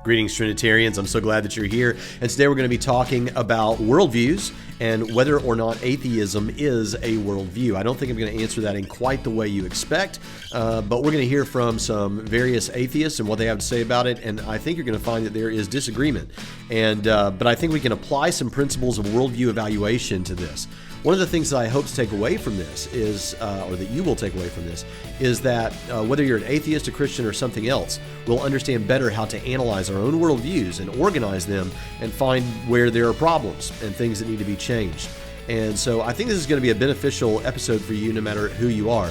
Greetings, Trinitarians. I'm so glad that you're here. And today we're going to be talking about worldviews and whether or not atheism is a worldview. I don't think I'm going to answer that in quite the way you expect, but we're going to hear from some various atheists and what they have to say about it. And I think you're going to find that there is disagreement. But I think we can apply some principles of worldview evaluation to this. One of the things that I hope to take away from this is, or that you will take away from this, is that whether you're an atheist, a Christian, or something else, we'll understand better how to analyze our own worldviews and organize them and find where there are problems and things that need to be changed. And so I think this is going to be a beneficial episode for you no matter who you are.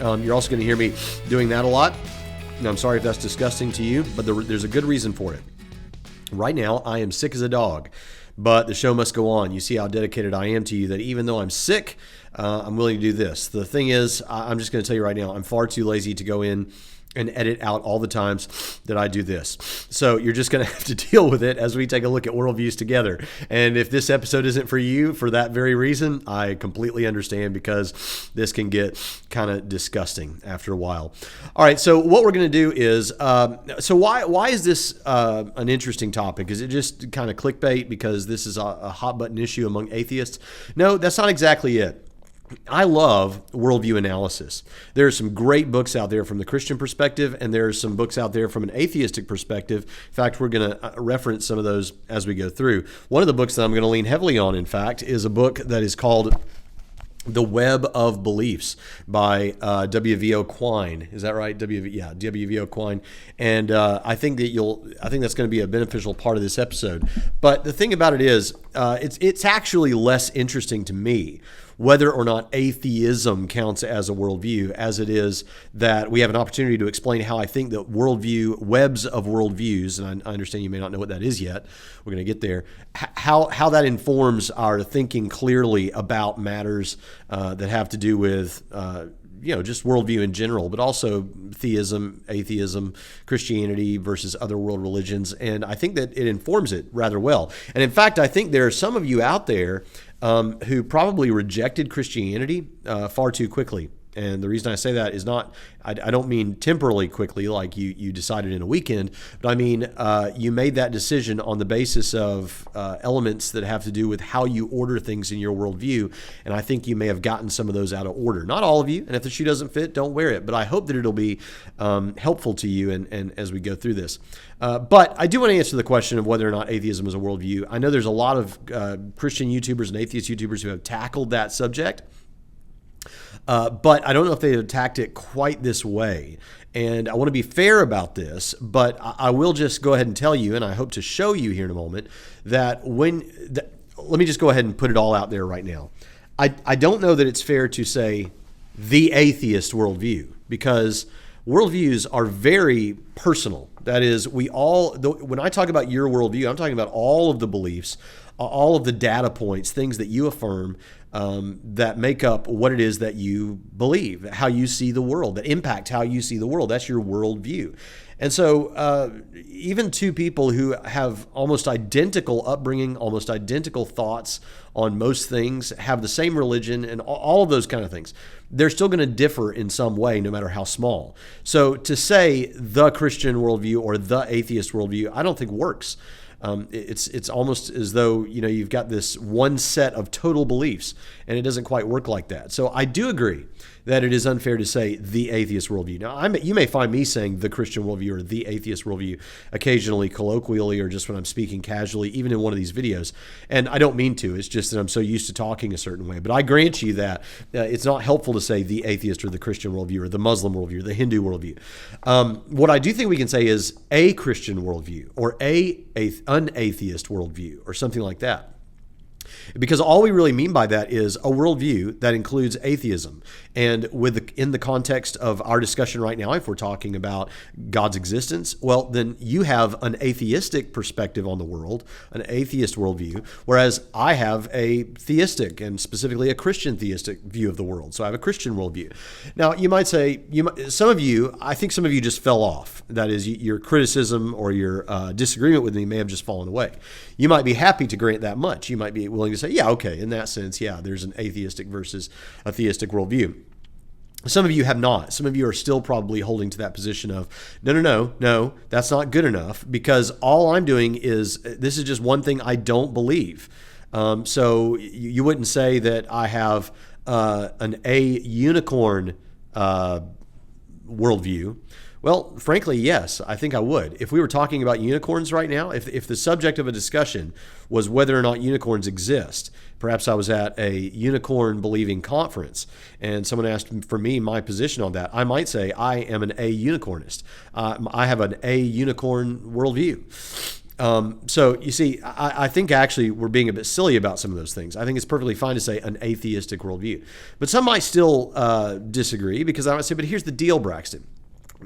You're also going to hear me doing that a lot. And I'm sorry if that's disgusting to you, but there's a good reason for it. Right now, I am sick as a dog. But the show must go on. You see how dedicated I am to you, that even though I'm sick, I'm willing to do this. The thing is, I'm just going to tell you right now, I'm far too lazy to go in and edit out all the times that I do this. So you're just going to have to deal with it as we take a look at worldviews together. And if this episode isn't for you for that very reason, I completely understand, because this can get kind of disgusting after a while. All right, so what we're going to do is, so why is this an interesting topic? Is it just kind of clickbait because this is a hot button issue among atheists? No, that's not exactly it. I love worldview analysis. There are some great books out there from the Christian perspective, and there are some books out there from an atheistic perspective. In fact, we're going to reference some of those as we go through. One of the books that I'm going to lean heavily on, in fact, is a book that is called The Web of Beliefs by W.V.O. Quine. Is that right? W.V.O. Quine. And I think that's going to be a beneficial part of this episode. But the thing about it is, it's actually less interesting to me whether or not atheism counts as a worldview, as it is that we have an opportunity to explain how I think that worldview, webs of worldviews, and I understand you may not know what that is yet, we're going to get there, how that informs our thinking clearly about matters that have to do with just worldview in general, but also theism, atheism, Christianity versus other world religions. And I think that it informs it rather well. And in fact, I think there are some of you out there who probably rejected Christianity far too quickly. And the reason I say that is not, I don't mean temporally quickly, like you decided in a weekend, but I mean you made that decision on the basis of elements that have to do with how you order things in your worldview. And I think you may have gotten some of those out of order. Not all of you, and if the shoe doesn't fit, don't wear it. But I hope that it'll be helpful to you and as we go through this. But I do want to answer the question of whether or not atheism is a worldview. I know there's a lot of Christian YouTubers and atheist YouTubers who have tackled that subject. But I don't know if they attacked it quite this way. And I want to be fair about this, but I will just go ahead and tell you, and I hope to show you here in a moment, that let me just go ahead and put it all out there right now. I don't know that it's fair to say the atheist worldview, because worldviews are very personal. That is, when I talk about your worldview, I'm talking about all of the beliefs, all of the data points, things that you affirm that make up what it is that you believe, how you see the world, that impact how you see the world. That's your worldview. And so even two people who have almost identical upbringing, almost identical thoughts on most things, have the same religion and all of those kind of things, they're still going to differ in some way, no matter how small. So to say the Christian worldview or the atheist worldview, I don't think works. It's almost as though you've got this one set of total beliefs, and it doesn't quite work like that. So I do agree that it is unfair to say the atheist worldview. Now, you may find me saying the Christian worldview or the atheist worldview occasionally, colloquially, or just when I'm speaking casually, even in one of these videos. And I don't mean to. It's just that I'm so used to talking a certain way. But I grant you that it's not helpful to say the atheist or the Christian worldview or the Muslim worldview or the Hindu worldview. What I do think we can say is a Christian worldview or an atheist worldview or something like that. Because all we really mean by that is a worldview that includes atheism. And in the context of our discussion right now, if we're talking about God's existence, well, then you have an atheistic perspective on the world, an atheist worldview, whereas I have a theistic and specifically a Christian theistic view of the world. So I have a Christian worldview. Now, you might say, I think some of you just fell off. That is, your criticism or your disagreement with me may have just fallen away. You might be happy to grant that much. You might be willing to say, yeah, okay, in that sense, yeah, there's an atheistic versus a theistic worldview. Some of you have not. Some of you are still probably holding to that position of, no, that's not good enough, because all I'm doing is, this is just one thing I don't believe. So you wouldn't say that I have an A unicorn worldview. Well, frankly, yes, I think I would. If we were talking about unicorns right now, if the subject of a discussion was whether or not unicorns exist, perhaps I was at a unicorn believing conference and someone asked for me my position on that, I might say I am an A unicornist. I have an A unicorn worldview. So you see, I think actually we're being a bit silly about some of those things. I think it's perfectly fine to say an atheistic worldview. But some might still disagree, because I might say, but here's the deal, Braxton.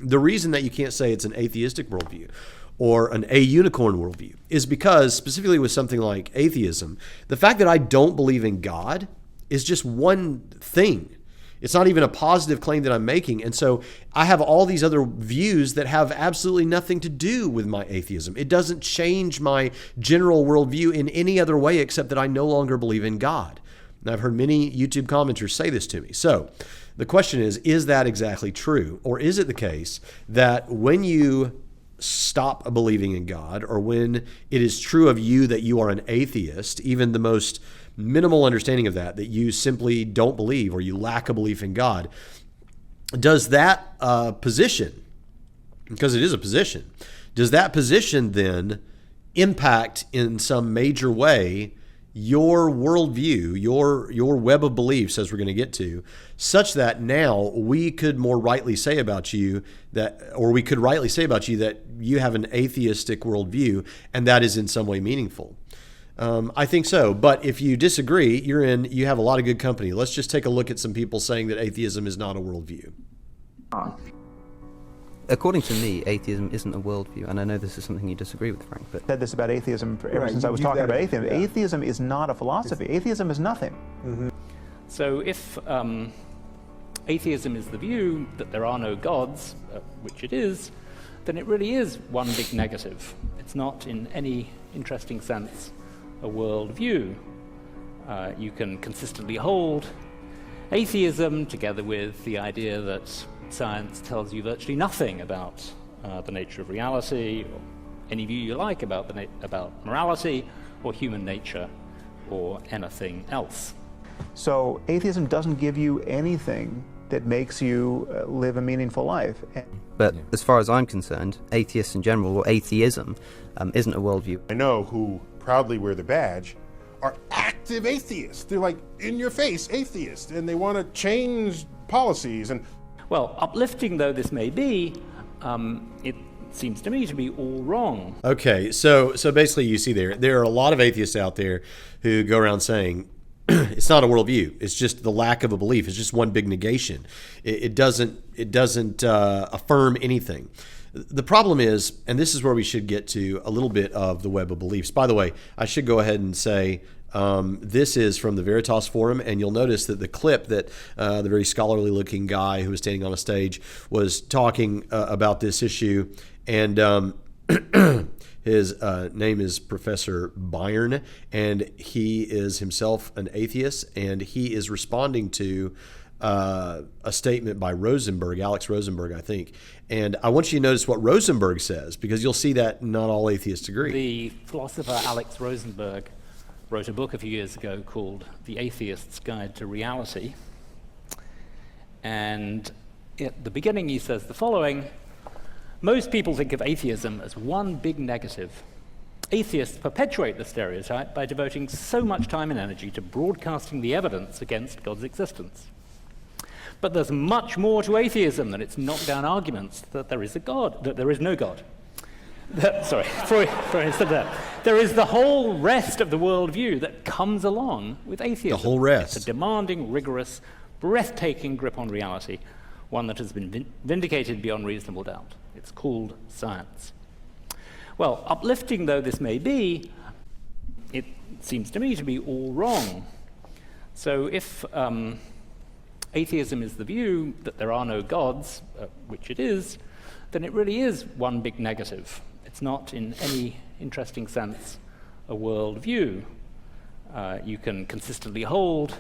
The reason that you can't say it's an atheistic worldview or an A unicorn worldview is because, specifically with something like atheism, the fact that I don't believe in God is just one thing. It's not even a positive claim that I'm making. And so I have all these other views that have absolutely nothing to do with my atheism. It doesn't change my general worldview in any other way except that I no longer believe in God. And I've heard many YouTube commenters say this to me. So the question is that exactly true? Or is it the case that when you stop believing in God, or when it is true of you that you are an atheist, even the most minimal understanding of that you simply don't believe, or you lack a belief in God, does that position, because it is a position, does that position then impact in some major way your worldview, your web of beliefs, as we're going to get to, such that now we could more rightly say about you that, or we could rightly say about you that you have an atheistic worldview, and that is in some way meaningful? I think so. But if you disagree, you have a lot of good company. Let's just take a look at some people saying that atheism is not a worldview. According to me, atheism isn't a worldview, and I know this is something you disagree with, Frank, but... I've said this about atheism ever since I was talking about atheism. Yeah. Atheism is not a philosophy. Atheism is nothing. Mm-hmm. So if atheism is the view that there are no gods, which it is, then it really is one big negative. It's not, in any interesting sense, a worldview. You can consistently hold atheism together with the idea that science tells you virtually nothing about the nature of reality, or any view you like about about morality or human nature or anything else. So atheism doesn't give you anything that makes you live a meaningful life. But as far as I'm concerned, atheists in general, or atheism, isn't a worldview. I know who proudly wear the badge are active atheists. They're like in-your-face atheists, and they want to change policies. And well, uplifting though this may be, it seems to me to be all wrong. Okay, so basically you see there are a lot of atheists out there who go around saying it's not a worldview. It's just the lack of a belief. It's just one big negation. It doesn't affirm anything. The problem is, and this is where we should get to a little bit of the web of beliefs. By the way, I should go ahead and say this is from the Veritas Forum, and you'll notice that the clip that the very scholarly-looking guy who was standing on a stage was talking about this issue, and his name is Professor Byrne, and he is himself an atheist, and he is responding to a statement by Rosenberg, Alex Rosenberg, I think. And I want you to notice what Rosenberg says, because you'll see that not all atheists agree. The philosopher Alex Rosenberg wrote a book a few years ago called The Atheist's Guide to Reality. And at the beginning he says the following: most people think of atheism as one big negative. Atheists perpetuate the stereotype by devoting so much time and energy to broadcasting the evidence against God's existence. But there's much more to atheism than its knockdown arguments that there is a God, that there is no God. Sorry, Freud said that. There is the whole rest of the worldview that comes along with atheism. The whole rest. It's a demanding, rigorous, breathtaking grip on reality, one that has been vindicated beyond reasonable doubt. It's called science. Well, uplifting though this may be, it seems to me to be all wrong. So if atheism is the view that there are no gods, which it is, then it really is one big negative. It's not, in any interesting sense, a worldview. You can consistently hold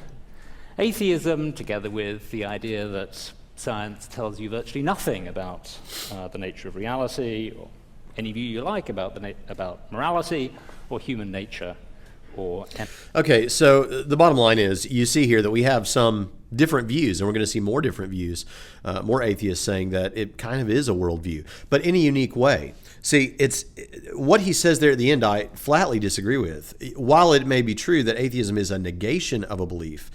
atheism together with the idea that science tells you virtually nothing about the nature of reality, or any view you like about about morality, or human nature, or... Okay, so the bottom line is, you see here that we have some different views, and we're going to see more different views, more atheists saying that it kind of is a worldview, but in a unique way. See, it's what he says there at the end, I flatly disagree with. While it may be true that atheism is a negation of a belief,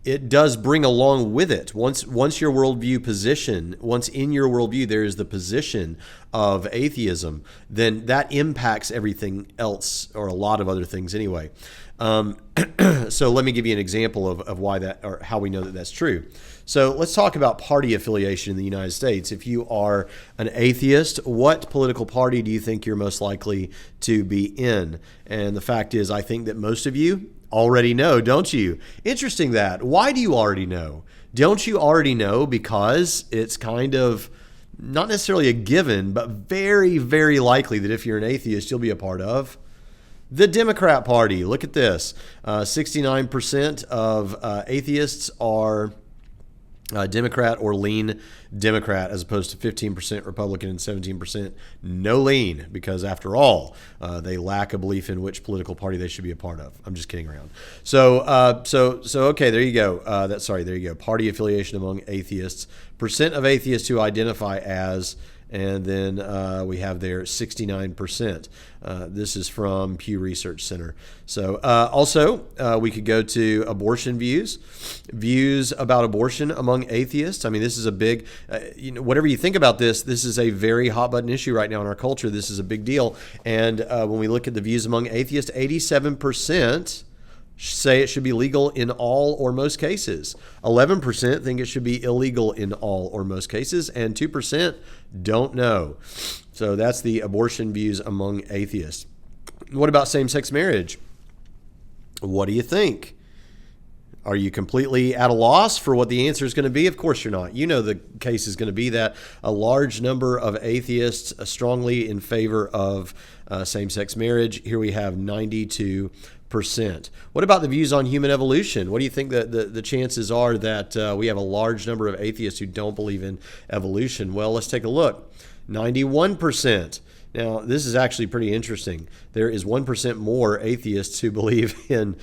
it does bring along with it, once your worldview position, once in your worldview there is the position of atheism, then that impacts everything else, or a lot of other things anyway. So let me give you an example of why that, or how we know that that's true. So let's talk about party affiliation in the United States. If you are an atheist, what political party do you think you're most likely to be in? And the fact is, I think that most of you already know, don't you? Interesting that. Why do you already know? Don't you already know because it's kind of not necessarily a given, but very, very likely that if you're an atheist, you'll be a part of the Democrat Party. Look at this. 69% of atheists are Democrat or lean Democrat, as opposed to 15% Republican and 17% no lean, because after all, they lack a belief in which political party they should be a part of. I'm just kidding around. So okay, there you go. There you go. Party affiliation among atheists. Percent of atheists who identify as, and then we have there 69%. This is from Pew Research Center. So also, we could go to abortion views about abortion among atheists. I mean, this is a big, whatever you think about this is a very hot button issue right now in our culture. This is a big deal. And when we look at the views among atheists, 87% say it should be legal in all or most cases. 11% think it should be illegal in all or most cases, and 2% don't know. So that's the abortion views among atheists. What about same-sex marriage? What do you think? Are you completely at a loss for what the answer is going to be? Of course you're not. You know the case is going to be that a large number of atheists are strongly in favor of same-sex marriage. Here we have 92%. What about the views on human evolution? What do you think that the chances are that we have a large number of atheists who don't believe in evolution? Well, let's take a look. 91%. Now, this is actually pretty interesting. There is 1% more atheists who believe in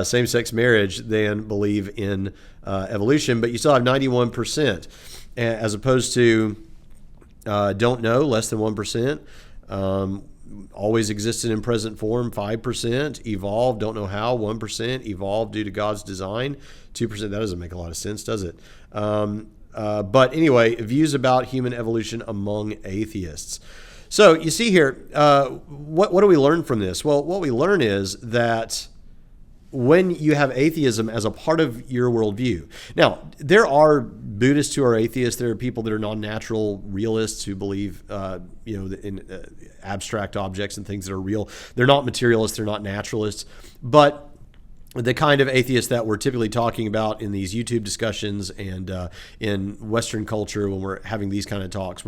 same-sex marriage than believe in evolution, but you still have 91%, as opposed to don't know, less than 1%. Always existed in present form, 5%. Evolved, don't know how, 1%. Evolved due to God's design, 2%. That doesn't make a lot of sense, does it? But anyway, views about human evolution among atheists. So you see here, what do we learn from this? Well, what we learn is that when you have atheism as a part of your worldview. Now, there are Buddhists who are atheists. There are people that are non-natural realists who believe, in abstract objects and things that are real. They're not materialists. They're not naturalists. But the kind of atheists that we're typically talking about in these YouTube discussions and in Western culture when we're having these kind of talks,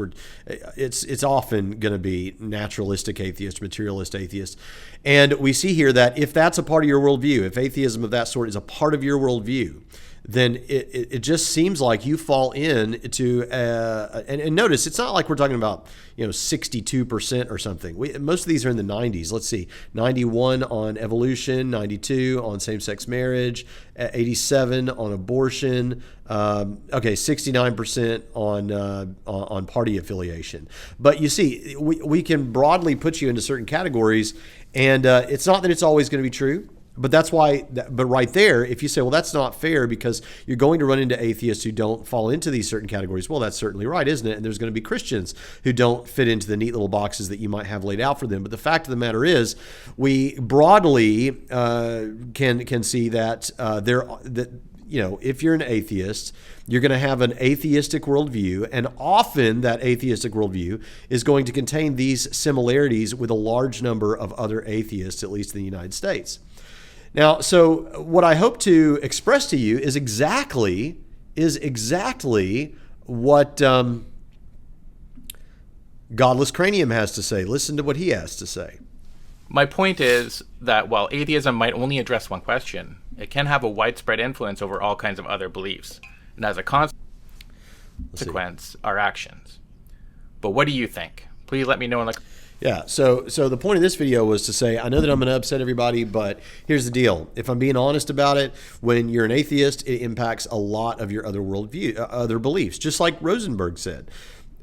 it's often going to be naturalistic atheists, materialist atheists. And we see here that if that's a part of your worldview, if atheism of that sort is a part of your worldview, then it just seems like you fall into and notice it's not like we're talking about 62% or something. Most of these are in the 90s. Let's see, 91 on evolution, 92 on same-sex marriage, 87 on abortion. 69% on party affiliation. But you see, we can broadly put you into certain categories, and it's not that it's always going to be true. But that's why, but right there, if you say, well, that's not fair because you're going to run into atheists who don't fall into these certain categories. Well, that's certainly right, isn't it? And there's going to be Christians who don't fit into the neat little boxes that you might have laid out for them. But the fact of the matter is, we broadly can see that if you're an atheist, you're going to have an atheistic worldview, and often that atheistic worldview is going to contain these similarities with a large number of other atheists, at least in the United States. Now, so what I hope to express to you is exactly what Godless Cranium has to say. Listen to what he has to say. My point is that while atheism might only address one question, it can have a widespread influence over all kinds of other beliefs. And as a consequence... consequence our actions. But what do you think? Please let me know in the... Yeah, so the point of this video was to say, I know that I'm going to upset everybody, but here's the deal. If I'm being honest about it, when you're an atheist, it impacts a lot of your other worldview, other beliefs, just like Rosenberg said.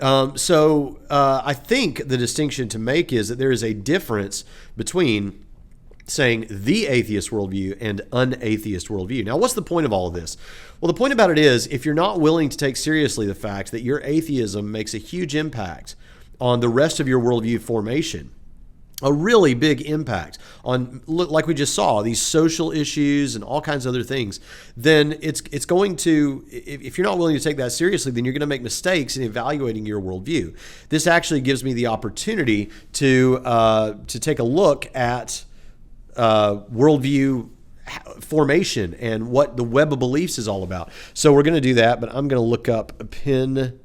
I think the distinction to make is that there is a difference between saying the atheist worldview and unatheist worldview. Now, what's the point of all of this? Well, the point about it is, if you're not willing to take seriously the fact that your atheism makes a huge impact on the rest of your worldview formation, a really big impact on, like we just saw, these social issues and all kinds of other things, then it's going to, if you're not willing to take that seriously, then you're going to make mistakes in evaluating your worldview. This actually gives me the opportunity to take a look at worldview formation and what the web of beliefs is all about. So we're going to do that, but I'm going to look up Penn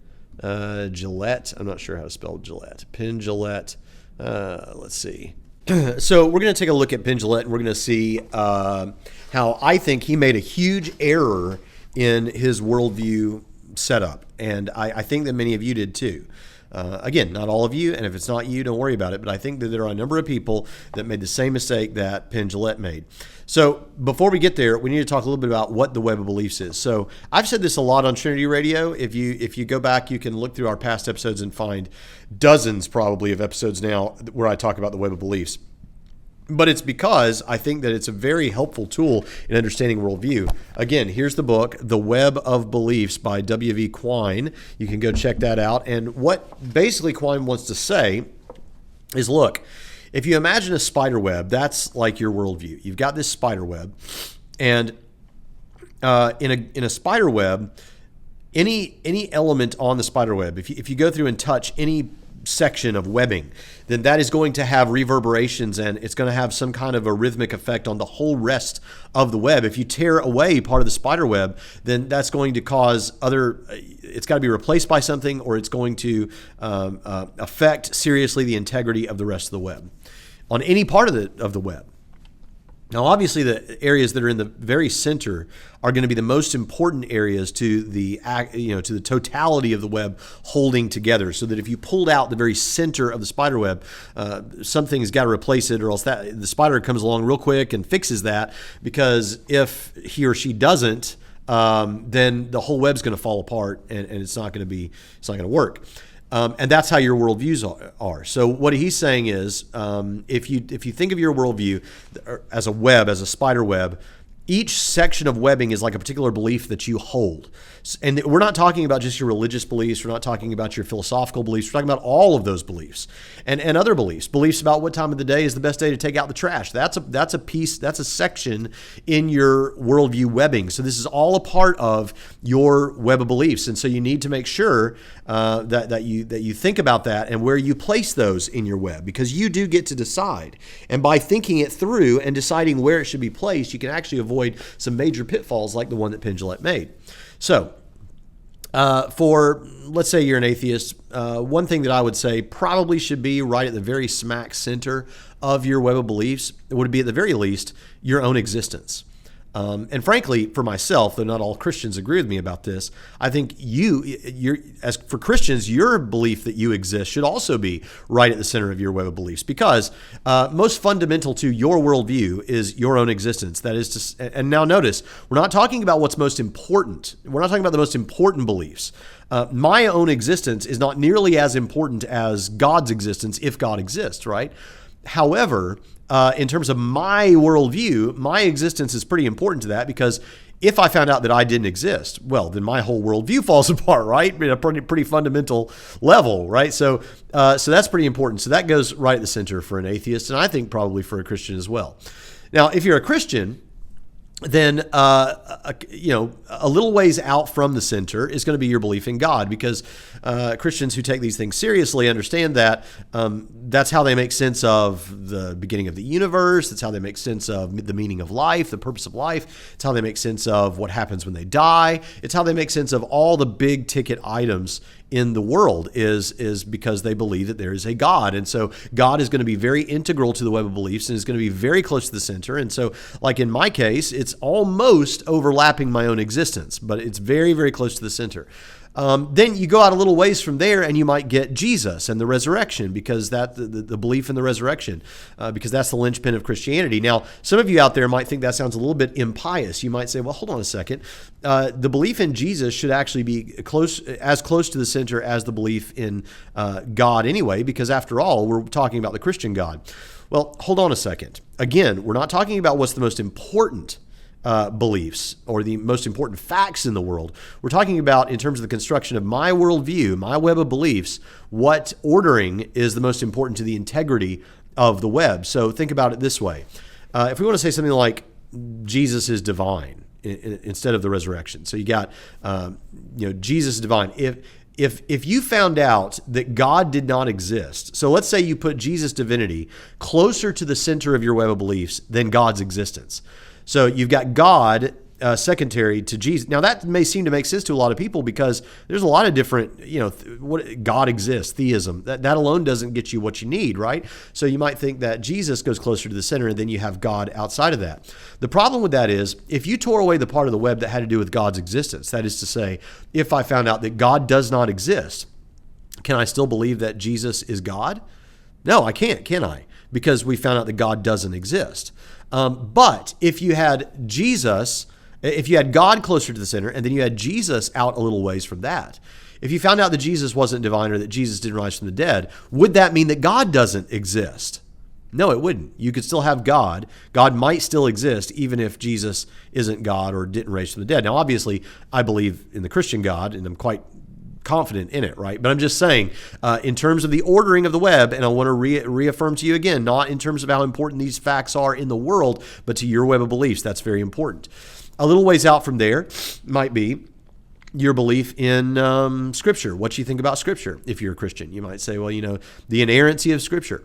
Jillette. I'm not sure how to spell Jillette. Penn Jillette. Let's see. So we're going to take a look at Penn Jillette, and we're going to see how I think he made a huge error in his worldview setup. And I think that many of you did too. Again, not all of you, and if it's not you, don't worry about it. But I think that there are a number of people that made the same mistake that Penn Jillette made. So before we get there, we need to talk a little bit about what the web of beliefs is. So I've said this a lot on Trinity Radio. If you go back, you can look through our past episodes and find dozens probably of episodes now where I talk about the web of beliefs. But it's because I think that it's a very helpful tool in understanding worldview. Again, here's the book, The Web of Beliefs by W.V. Quine. You can go check that out. And what basically Quine wants to say is, look, if you imagine a spider web, that's like your worldview. You've got this spider web, and in a spider web, any element on the spider web, if you go through and touch any section of webbing, then that is going to have reverberations, and it's going to have some kind of a rhythmic effect on the whole rest of the web. If you tear away part of the spider web, then that's going to cause it's got to be replaced by something, or it's going to affect seriously the integrity of the rest of the web on any part of the web. Now, obviously, the areas that are in the very center are going to be the most important areas to the totality of the web holding together. So that if you pulled out the very center of the spider web, something's got to replace it, or else the spider comes along real quick and fixes that. Because if he or she doesn't, then the whole web's going to fall apart, and it's not going to work. And that's how your worldviews are. So what he's saying is, if you think of your worldview as a web, as a spider web, each section of webbing is like a particular belief that you hold. And we're not talking about just your religious beliefs. We're not talking about your philosophical beliefs. We're talking about all of those beliefs and other beliefs about what time of the day is the best day to take out the trash. That's a section in your worldview webbing. So this is all a part of your web of beliefs. And so you need to make sure that you think about that and where you place those in your web, because you do get to decide. And by thinking it through and deciding where it should be placed, you can actually avoid some major pitfalls like the one that Penn Jillette made. So let's say you're an atheist, one thing that I would say probably should be right at the very smack center of your web of beliefs would be, at the very least, your own existence. And frankly, for myself, though not all Christians agree with me about this, I think as for Christians, your belief that you exist should also be right at the center of your web of beliefs, because most fundamental to your worldview is your own existence. That is and now notice, we're not talking about what's most important. We're not talking about the most important beliefs. My own existence is not nearly as important as God's existence, if God exists, right? However, in terms of my worldview, my existence is pretty important to that, because if I found out that I didn't exist, well, then my whole worldview falls apart, right? At a pretty fundamental level, right? So that's pretty important. So that goes right at the center for an atheist, and I think probably for a Christian as well. Now, if you're a Christian, then a little ways out from the center is going to be your belief in God, because Christians who take these things seriously understand that that's how they make sense of the beginning of the universe. That's how they make sense of the meaning of life, the purpose of life. It's how they make sense of what happens when they die. It's how they make sense of all the big ticket items in the world is because they believe that there is a God. And so God is going to be very integral to the web of beliefs and is going to be very close to the center. And so, like in my case, it's almost overlapping my own existence, but it's very, very close to the center. Then you go out a little ways from there and you might get Jesus and the resurrection, because the belief in the resurrection, because that's the linchpin of Christianity. Now, some of you out there might think that sounds a little bit impious. You might say, well, hold on a second. The belief in Jesus should actually be as close to the center as the belief in God anyway, because after all, we're talking about the Christian God. Well, hold on a second. Again, we're not talking about what's the most important beliefs or the most important facts in the world. We're talking about, in terms of the construction of my worldview, my web of beliefs, what ordering is the most important to the integrity of the web. So think about it this way. If we want to say something like Jesus is divine instead of the resurrection. So you got, Jesus is divine. If you found out that God did not exist, so let's say you put Jesus' divinity closer to the center of your web of beliefs than God's existence. So you've got God secondary to Jesus. Now that may seem to make sense to a lot of people, because there's a lot of different, what God exists, theism. That alone doesn't get you what you need, right? So you might think that Jesus goes closer to the center, and then you have God outside of that. The problem with that is, if you tore away the part of the web that had to do with God's existence, that is to say, if I found out that God does not exist, can I still believe that Jesus is God? No, I can't, can I? Because we found out that God doesn't exist. But if you had if you had God closer to the center, and then you had Jesus out a little ways from that, if you found out that Jesus wasn't divine, or that Jesus didn't rise from the dead, would that mean that God doesn't exist? No, it wouldn't. You could still have God. God might still exist even if Jesus isn't God or didn't rise from the dead. Now, obviously, I believe in the Christian God, and I'm quite confident in it, right? But I'm just saying, in terms of the ordering of the web, and I want to reaffirm to you again, not in terms of how important these facts are in the world, but to your web of beliefs. That's very important. A little ways out from there might be your belief in Scripture, what you think about Scripture. If you're a Christian, you might say, well, the inerrancy of Scripture.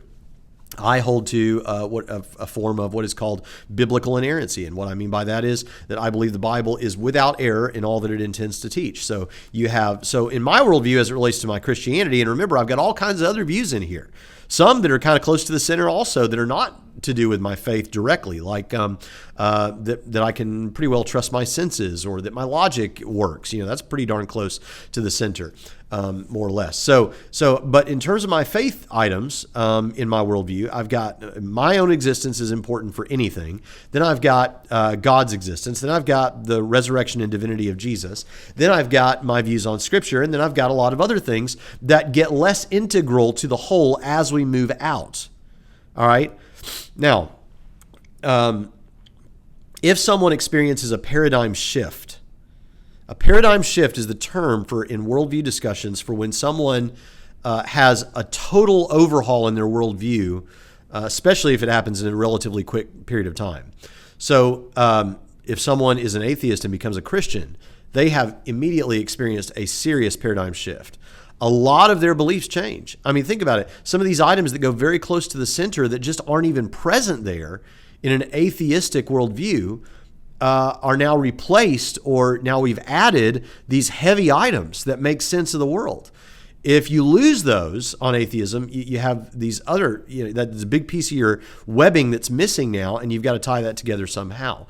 I hold to a form of what is called biblical inerrancy. And what I mean by that is that I believe the Bible is without error in all that it intends to teach. So in my worldview, as it relates to my Christianity, and remember, I've got all kinds of other views in here. Some that are kind of close to the center also, that are not to do with my faith directly, like that I can pretty well trust my senses, or that my logic works. That's pretty darn close to the center, more or less. But in terms of my faith items in my worldview, I've got my own existence is important for anything. Then I've got God's existence. Then I've got the resurrection and divinity of Jesus. Then I've got my views on Scripture. And then I've got a lot of other things that get less integral to the whole as we move out. All right? Now, if someone experiences a paradigm shift is the term in worldview discussions for when someone has a total overhaul in their worldview, especially if it happens in a relatively quick period of time. So if someone is an atheist and becomes a Christian, they have immediately experienced a serious paradigm shift. A lot of their beliefs change. I mean, think about it. Some of these items that go very close to the center that just aren't even present there in an atheistic worldview are now replaced, or now we've added these heavy items that make sense of the world. If you lose those on atheism, you have these other, that's a big piece of your webbing that's missing now, and you've got to tie that together somehow.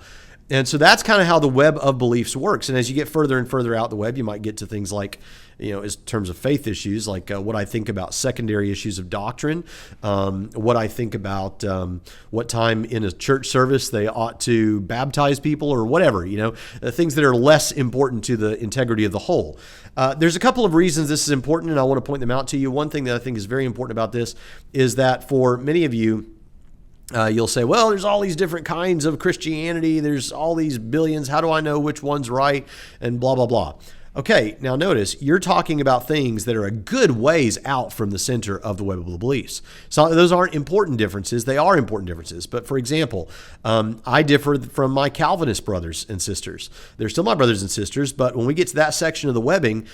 And so that's kind of how the web of beliefs works. And as you get further and further out the web, you might get to things like, in terms of faith issues, like what I think about secondary issues of doctrine, what I think about what time in a church service they ought to baptize people, or whatever, things that are less important to the integrity of the whole. There's a couple of reasons this is important, and I want to point them out to you. One thing that I think is very important about this is that for many of you, you'll say, well, there's all these different kinds of Christianity. There's all these billions. How do I know which one's right? And blah, blah, blah. Okay, now notice, you're talking about things that are a good ways out from the center of the web of beliefs. So those aren't important differences. They are important differences. But for example, I differ from my Calvinist brothers and sisters. They're still my brothers and sisters, but when we get to that section of the webbing,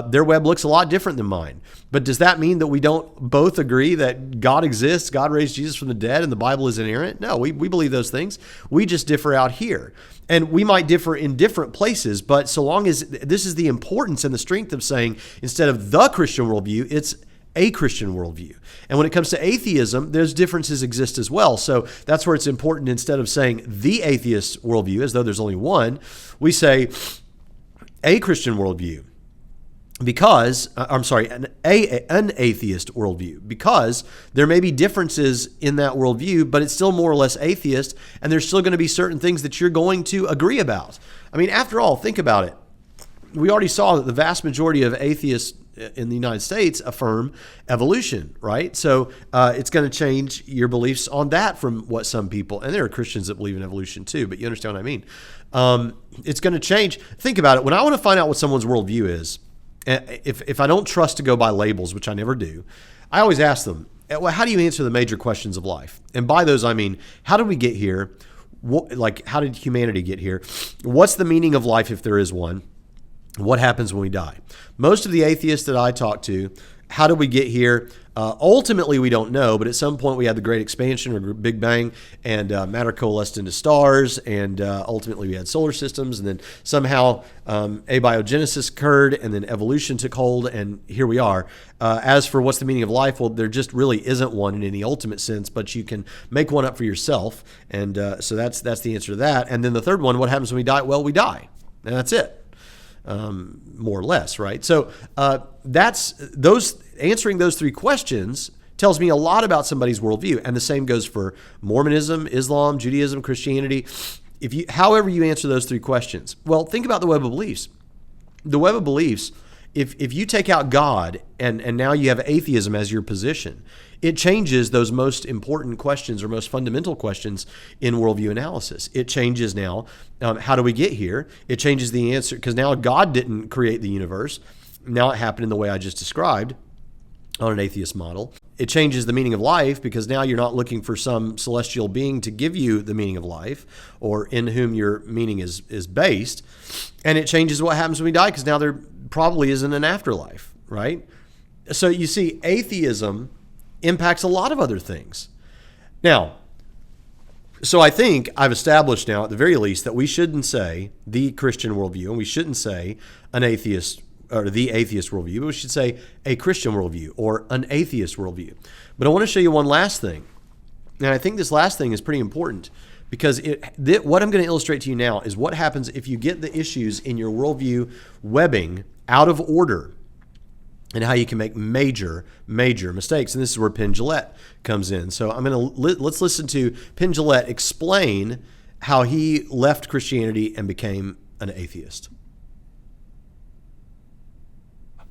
their web looks a lot different than mine. But does that mean that we don't both agree that God exists, God raised Jesus from the dead, and the Bible is inerrant? No, we believe those things. We just differ out here. And we might differ in different places, but so long as this is the importance and the strength of saying, instead of the Christian worldview, it's a Christian worldview. And when it comes to atheism, those differences exist as well. So that's where it's important, instead of saying the atheist worldview, as though there's only one, we say a Christian worldview. because, an atheist worldview, because there may be differences in that worldview, but it's still more or less atheist, and there's still going to be certain things that you're going to agree about. I mean, after all, think about it. We already saw that the vast majority of atheists in the United States affirm evolution, right? So it's going to change your beliefs on that from what some people, and there are Christians that believe in evolution too, but you understand what I mean. It's going to change. Think about it. When I want to find out what someone's worldview is, if I don't trust to go by labels, which I never do, I always ask them, well, how do you answer the major questions of life? And by those, I mean, how did we get here? How did humanity get here? What's the meaning of life if there is one? What happens when we die? Most of the atheists that I talk to, how did we get here? Ultimately, we don't know, but at some point we had the Great Expansion or Big Bang, and matter coalesced into stars, and ultimately we had solar systems, and then somehow abiogenesis occurred, and then evolution took hold, and here we are. As for what's the meaning of life, well, there just really isn't one in any ultimate sense, but you can make one up for yourself, and so that's the answer to that. And then the third one, what happens when we die? Well, we die, and that's it. More or less, right? So answering those three questions tells me a lot about somebody's worldview, and the same goes for Mormonism, Islam, Judaism, Christianity. However you answer those three questions, well, think about the web of beliefs. The web of beliefs, if you take out God and now you have atheism as your position, it changes those most important questions or most fundamental questions in worldview analysis. It changes now, how do we get here? It changes the answer, because now God didn't create the universe. Now it happened in the way I just described on an atheist model. It changes the meaning of life, because now you're not looking for some celestial being to give you the meaning of life, or in whom your meaning is based. And it changes what happens when we die, because now there probably isn't an afterlife, right? So you see, atheism impacts a lot of other things. Now, so I think I've established now, at the very least, that we shouldn't say the Christian worldview, and we shouldn't say an atheist or the atheist worldview, but we should say a Christian worldview or an atheist worldview. But I want to show you one last thing. And I think this last thing is pretty important, because what I'm going to illustrate to you now is what happens if you get the issues in your worldview webbing out of order, and how you can make major mistakes. And this is where Penn Jillette comes in. So let's listen to Penn Jillette explain how he left Christianity and became an atheist.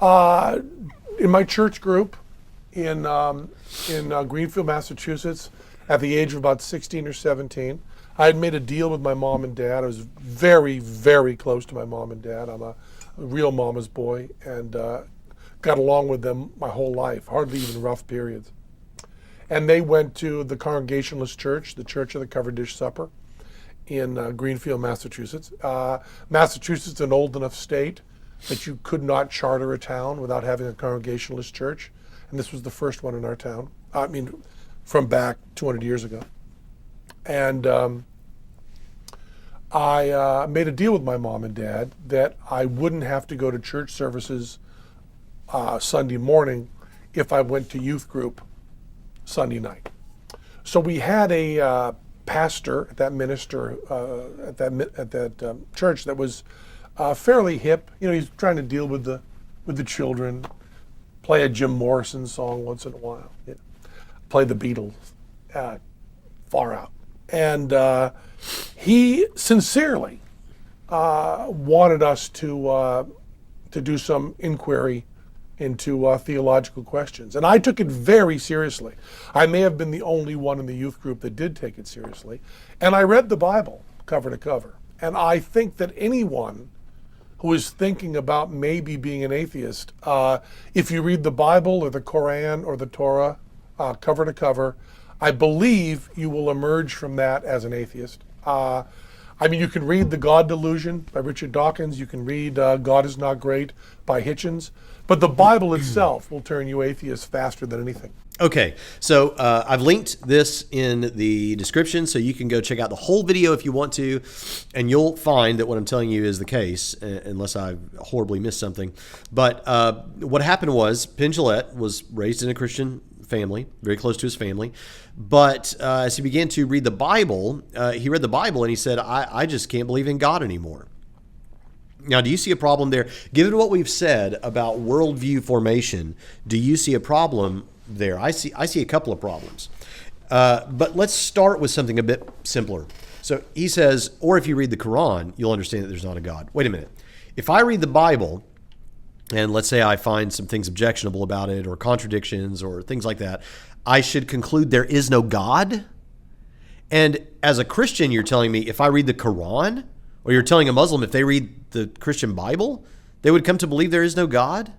In my church group in Greenfield, Massachusetts, at the age of about 16 or 17, I had made a deal with my mom and dad. I was very, very close to my mom and dad. I'm a real mama's boy, and got along with them my whole life, hardly even rough periods. And they went to the Congregationalist Church, the Church of the Covered Dish Supper, in Greenfield, Massachusetts. Massachusetts is an old enough state that you could not charter a town without having a Congregationalist church. And this was the first one in our town, from back 200 years ago. And I made a deal with my mom and dad that I wouldn't have to go to church services Sunday morning if I went to youth group Sunday night. So we had a pastor, that minister at that church that was fairly hip. He's trying to deal with the children, play a Jim Morrison song once in a while, play the Beatles, far out. And he sincerely wanted us to do some inquiry into theological questions. And I took it very seriously. I may have been the only one in the youth group that did take it seriously. And I read the Bible cover to cover. And I think that anyone who is thinking about maybe being an atheist, if you read the Bible or the Quran or the Torah cover to cover, I believe you will emerge from that as an atheist. You can read The God Delusion by Richard Dawkins. You can read God is Not Great by Hitchens. But the Bible itself will turn you atheist faster than anything. Okay, so I've linked this in the description, so you can go check out the whole video if you want to, and you'll find that what I'm telling you is the case, unless I horribly missed something. But what happened was Penn Jillette was raised in a Christian family, very close to his family. But as he began to read the Bible, he read the Bible and he said, I just can't believe in God anymore. Now, do you see a problem there? Given what we've said about worldview formation, do you see a problem there? I see a couple of problems. But let's start with something a bit simpler. So he says, or if you read the Quran, you'll understand that there's not a God. Wait a minute. If I read the Bible, and let's say I find some things objectionable about it or contradictions or things like that, I should conclude there is no God? And as a Christian, you're telling me if I read the Quran, or you're telling a Muslim if they read the Christian Bible, they would come to believe there is no God?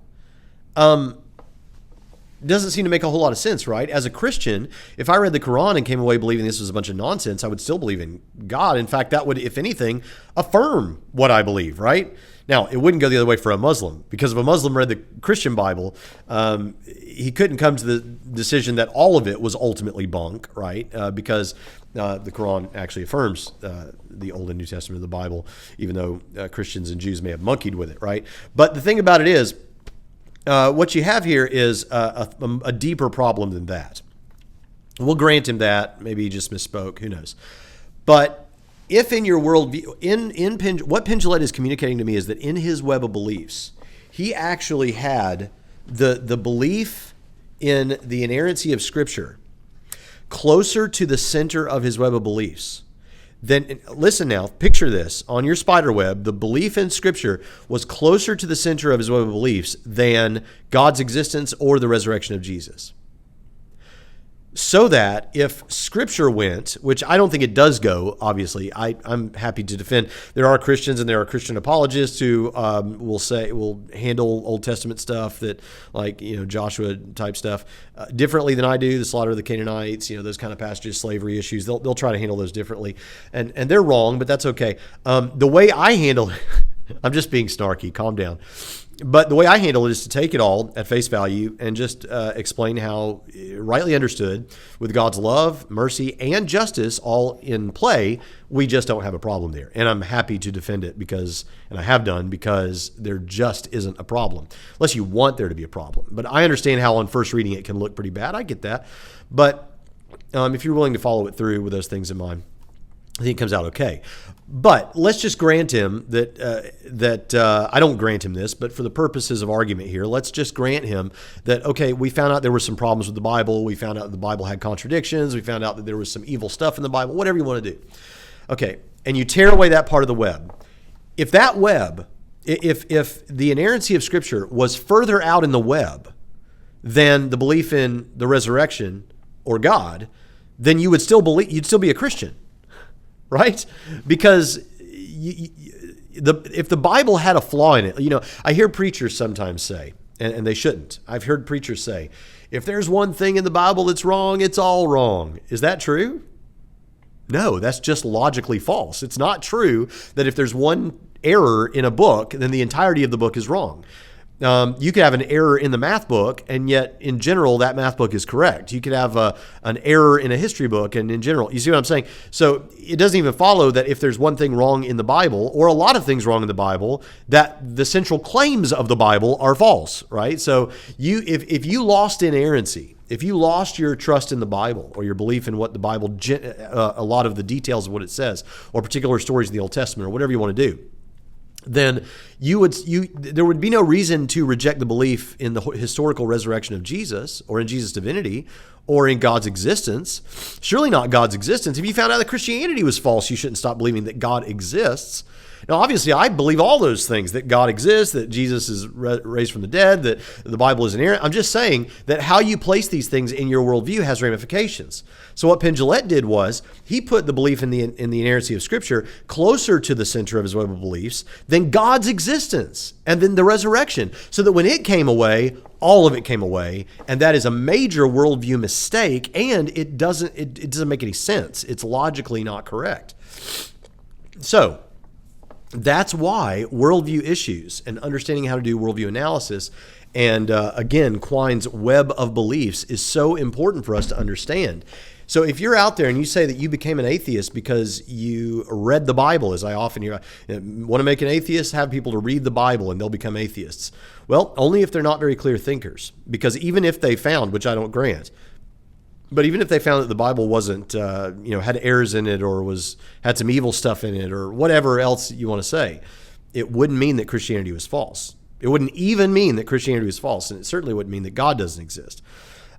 Doesn't seem to make a whole lot of sense, right? As a Christian, if I read the Quran and came away believing this was a bunch of nonsense, I would still believe in God. In fact, that would, if anything, affirm what I believe, right? Now, it wouldn't go the other way for a Muslim, because if a Muslim read the Christian Bible, he couldn't come to the decision that all of it was ultimately bunk, right? Because the Quran actually affirms the Old and New Testament of the Bible, even though Christians and Jews may have monkeyed with it, right? But the thing about it is, what you have here is a deeper problem than that. We'll grant him that. Maybe he just misspoke. Who knows? But if in your worldview, what Penn Jillette is communicating to me is that in his web of beliefs, he actually had the belief in the inerrancy of Scripture closer to the center of his web of beliefs. Then listen now, picture this. On your spider web, the belief in Scripture was closer to the center of his web of beliefs than God's existence or the resurrection of Jesus. So that if Scripture went, which I don't think it does go, obviously, I'm happy to defend. There are Christians and there are Christian apologists who will handle Old Testament stuff that, like, Joshua type stuff differently than I do. The slaughter of the Canaanites, those kind of passages, slavery issues. They'll try to handle those differently, and they're wrong, but that's okay. The way I handle it, I'm just being snarky. Calm down. But the way I handle it is to take it all at face value and just explain how, rightly understood, with God's love, mercy, and justice all in play, we just don't have a problem there. And I'm happy to defend it and I have done, because there just isn't a problem, unless you want there to be a problem. But I understand how on first reading it can look pretty bad. I get that. But if you're willing to follow it through with those things in mind, I think it comes out okay. But let's just grant him that I don't grant him this, but for the purposes of argument here, let's just grant him that, okay, we found out there were some problems with the Bible. We found out the Bible had contradictions. We found out that there was some evil stuff in the Bible, whatever you want to do. Okay, and you tear away that part of the web. If that web, if the inerrancy of Scripture was further out in the web than the belief in the resurrection or God, then you'd still be a Christian. Right? Because if the Bible had a flaw in it, I hear preachers sometimes say, and they shouldn't. I've heard preachers say, if there's one thing in the Bible that's wrong, it's all wrong. Is that true? No, that's just logically false. It's not true that if there's one error in a book, then the entirety of the book is wrong. You could have an error in the math book, and yet in general, that math book is correct. You could have an error in a history book, and in general, you see what I'm saying? So it doesn't even follow that if there's one thing wrong in the Bible, or a lot of things wrong in the Bible, that the central claims of the Bible are false, right? So if you lost inerrancy, if you lost your trust in the Bible or your belief in what the Bible, a lot of the details of what it says, or particular stories in the Old Testament, or whatever you want to do, then there would be no reason to reject the belief in the historical resurrection of Jesus, or in Jesus' divinity, or in God's existence. Surely not God's existence. If you found out that Christianity was false, you shouldn't stop believing that God exists. Now, obviously, I believe all those things, that God exists, that Jesus is raised from the dead, that the Bible is inerrant. I'm just saying that how you place these things in your worldview has ramifications. So what Penn Jillette did was he put the belief in the inerrancy of Scripture closer to the center of his web of beliefs than God's existence and then the resurrection, so that when it came away, all of it came away, and that is a major worldview mistake, and it doesn't make any sense. It's logically not correct. So that's why worldview issues and understanding how to do worldview analysis and, again, Quine's web of beliefs is so important for us to understand. So if you're out there and you say that you became an atheist because you read the Bible, as I often hear, want to make an atheist, have people to read the Bible and they'll become atheists. Well, only if they're not very clear thinkers. Because even if they found, which I don't grant, but even if they found that the Bible wasn't, had errors in it, or had some evil stuff in it, or whatever else you want to say, it wouldn't mean that Christianity was false. It wouldn't even mean that Christianity was false, and it certainly wouldn't mean that God doesn't exist.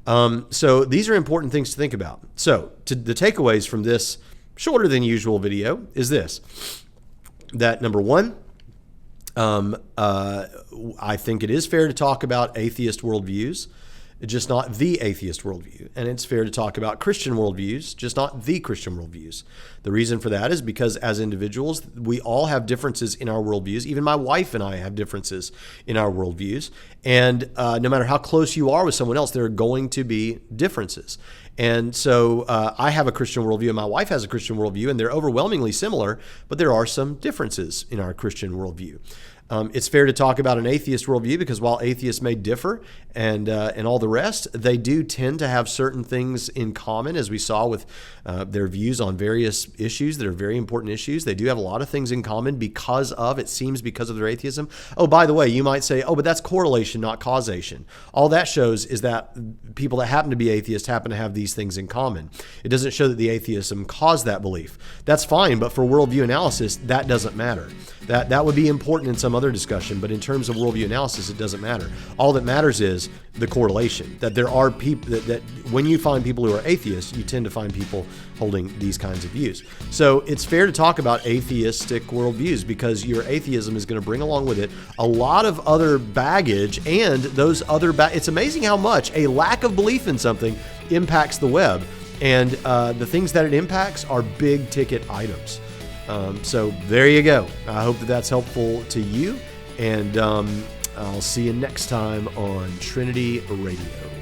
So these are important things to think about. So the takeaways from this shorter than usual video is this, that number one, I think it is fair to talk about atheist worldviews, just not the atheist worldview. And it's fair to talk about Christian worldviews, just not the Christian worldviews. The reason for that is because as individuals, we all have differences in our worldviews. Even my wife and I have differences in our worldviews. And no matter how close you are with someone else, there are going to be differences. And so I have a Christian worldview and my wife has a Christian worldview, and they're overwhelmingly similar, but there are some differences in our Christian worldview. It's fair to talk about an atheist worldview because while atheists may differ and all the rest, they do tend to have certain things in common, as we saw with their views on various issues that are very important issues. They do have a lot of things in common because of their atheism. Oh, by the way, you might say, oh, but that's correlation, not causation. All that shows is that people that happen to be atheists happen to have these things in common. It doesn't show that the atheism caused that belief. That's fine, but for worldview analysis, that doesn't matter. That would be important in some other discussion, but in terms of worldview analysis, it doesn't matter. All that matters is the correlation, that there are people that when you find people who are atheists, you tend to find people holding these kinds of views. So it's fair to talk about atheistic worldviews because your atheism is going to bring along with it a lot of other baggage, and those other it's amazing how much a lack of belief in something impacts the web, and the things that it impacts are big ticket items. So there you go. I hope that that's helpful to you, and I'll see you next time on Trinity Radio.